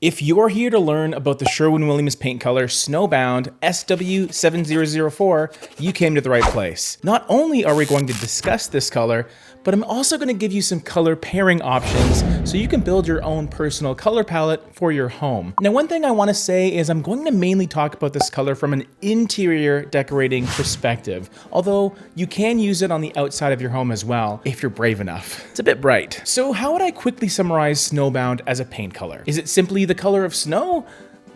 If you're here to learn about the Sherwin-Williams paint color Snowbound SW7004, you came to the right place. Not only are we going to discuss this color, but I'm also going to give you some color pairing options so you can build your own personal color palette for your home. Now, one thing I want to say is I'm going to mainly talk about this color from an interior decorating perspective, although you can use it on the outside of your home as well if you're brave enough. It's a bit bright. So how would I quickly summarize Snowbound as a paint color? Is it simply the color of snow?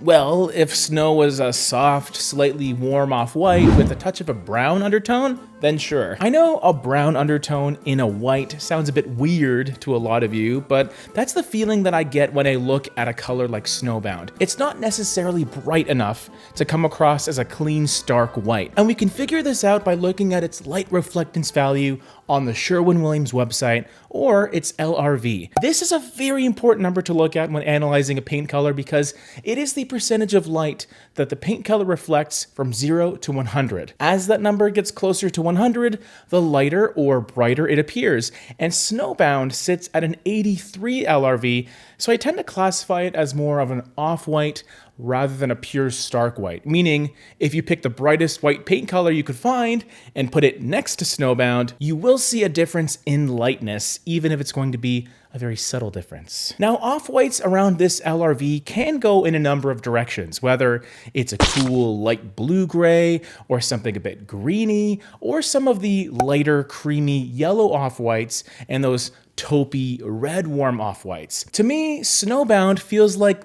Well, if snow was a soft, slightly warm off-white with a touch of a brown undertone, then sure. I know a brown undertone in a white sounds a bit weird to a lot of you, but that's the feeling that I get when I look at a color like Snowbound. It's not necessarily bright enough to come across as a clean, stark white. And we can figure this out by looking at its light reflectance value on the Sherwin-Williams website or its LRV. This is a very important number to look at when analyzing a paint color because it is the percentage of light that the paint color reflects from 0 to 100. As that number gets closer to 100, the lighter or brighter it appears, and Snowbound sits at an 83 LRV, so I tend to classify it as more of an off-white rather than a pure stark white, meaning if you pick the brightest white paint color you could find and put it next to Snowbound, you will see a difference in lightness, even if it's going to be a very subtle difference. Now, off-whites around this LRV can go in a number of directions, whether it's a cool light blue-gray or something a bit greeny, or some of the lighter creamy yellow off-whites and those taupey red warm off-whites. To me, Snowbound feels like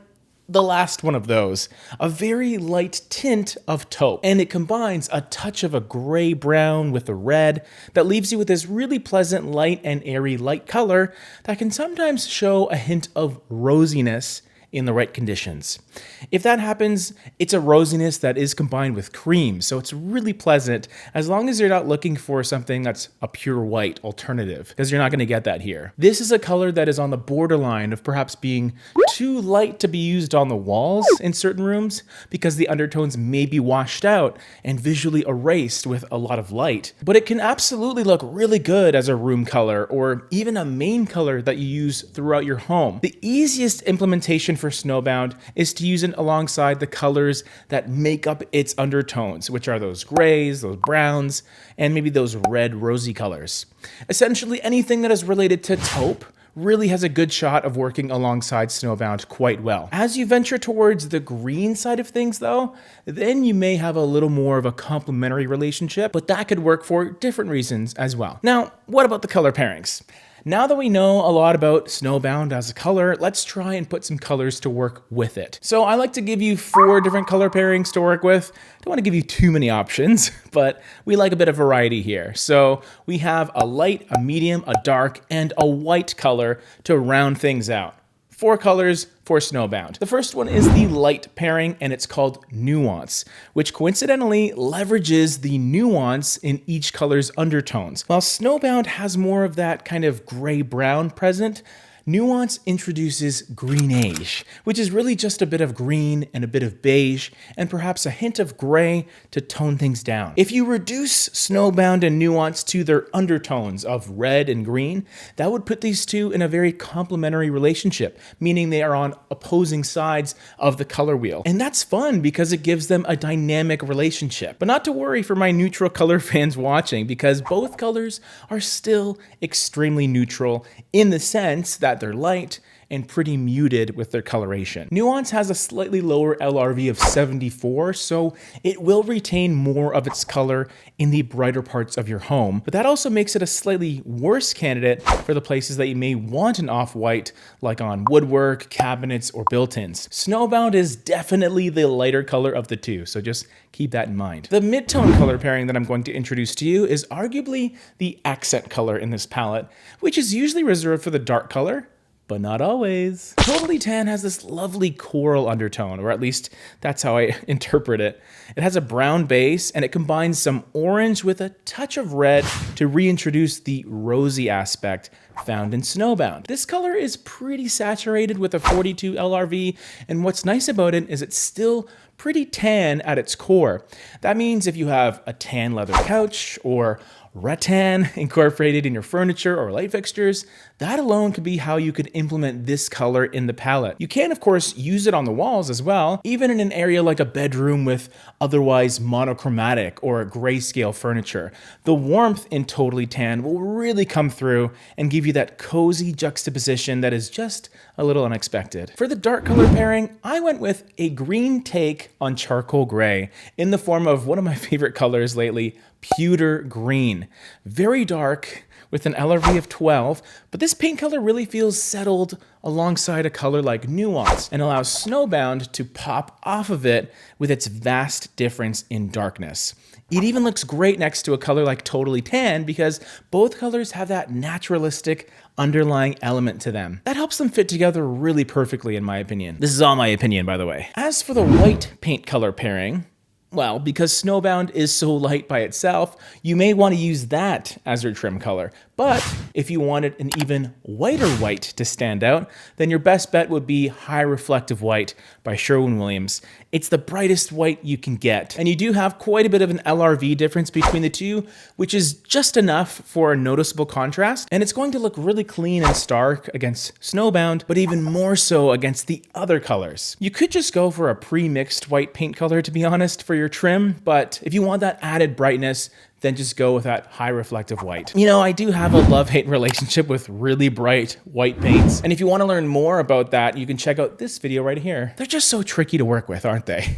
the last one of those, a very light tint of taupe, and it combines a touch of a gray-brown with a red that leaves you with this really pleasant light and airy light color that can sometimes show a hint of rosiness in the right conditions. If that happens, it's a rosiness that is combined with cream, so it's really pleasant as long as you're not looking for something that's a pure white alternative, because you're not going to get that here. This is a color that is on the borderline of perhaps being too light to be used on the walls in certain rooms because the undertones may be washed out and visually erased with a lot of light, but it can absolutely look really good as a room color or even a main color that you use throughout your home. The easiest implementation for Snowbound is to use it alongside the colors that make up its undertones, which are those grays, those browns, and maybe those red rosy colors. Essentially anything that is related to taupe really has a good shot of working alongside Snowbound quite well. As you venture towards the green side of things though, then you may have a little more of a complementary relationship, but that could work for different reasons as well. Now, what about the color pairings? Now that we know a lot about Snowbound as a color, let's try and put some colors to work with it. So I like to give you 4 different color pairings to work with. I don't want to give you too many options, but we like a bit of variety here. So we have a light, a medium, a dark, and a white color to round things out. 4 colors for Snowbound. The first one is the light pairing, and it's called Nuance, which coincidentally leverages the nuance in each color's undertones. While Snowbound has more of that kind of gray-brown present, Nuance introduces greenage, which is really just a bit of green and a bit of beige, and perhaps a hint of gray to tone things down. If you reduce Snowbound and Nuance to their undertones of red and green, that would put these two in a very complementary relationship, meaning they are on opposing sides of the color wheel. And that's fun because it gives them a dynamic relationship. But not to worry for my neutral color fans watching, because both colors are still extremely neutral in the sense that they're light and pretty muted with their coloration. Nuance has a slightly lower LRV of 74, so it will retain more of its color in the brighter parts of your home, but that also makes it a slightly worse candidate for the places that you may want an off-white, like on woodwork, cabinets, or built-ins. Snowbound is definitely the lighter color of the two, so just keep that in mind. The mid-tone color pairing that I'm going to introduce to you is arguably the accent color in this palette, which is usually reserved for the dark color, but not always. Totally Tan has this lovely coral undertone, or at least that's how I interpret it. It has a brown base and it combines some orange with a touch of red to reintroduce the rosy aspect found in Snowbound. This color is pretty saturated with a 42 LRV, and what's nice about it is it's still pretty tan at its core. That means if you have a tan leather couch or rattan incorporated in your furniture or light fixtures, that alone could be how you could implement this color in the palette. You can, of course, use it on the walls as well, even in an area like a bedroom with otherwise monochromatic or grayscale furniture. The warmth in Totally Tan will really come through and give you that cozy juxtaposition that is just a little unexpected. For the dark color pairing, I went with a green take on charcoal gray in the form of one of my favorite colors lately, pewter green. Very dark with an LRV of 12, but this paint color really feels settled alongside a color like Nuance and allows Snowbound to pop off of it with its vast difference in darkness. It even looks great next to a color like Totally Tan because both colors have that naturalistic underlying element to them. That helps them fit together really perfectly in my opinion. This is all my opinion, by the way. As for the white paint color pairing, well, because Snowbound is so light by itself, you may want to use that as your trim color. But if you wanted an even whiter white to stand out, then your best bet would be High Reflective White by Sherwin-Williams. It's the brightest white you can get. And you do have quite a bit of an LRV difference between the two, which is just enough for a noticeable contrast. And it's going to look really clean and stark against Snowbound, but even more so against the other colors. You could just go for a pre-mixed white paint color, to be honest, for your trim, but if you want that added brightness, then just go with that high reflective white. You know, I do have a love-hate relationship with really bright white paints, and if you want to learn more about that, you can check out this video right here. They're just so tricky to work with, aren't they?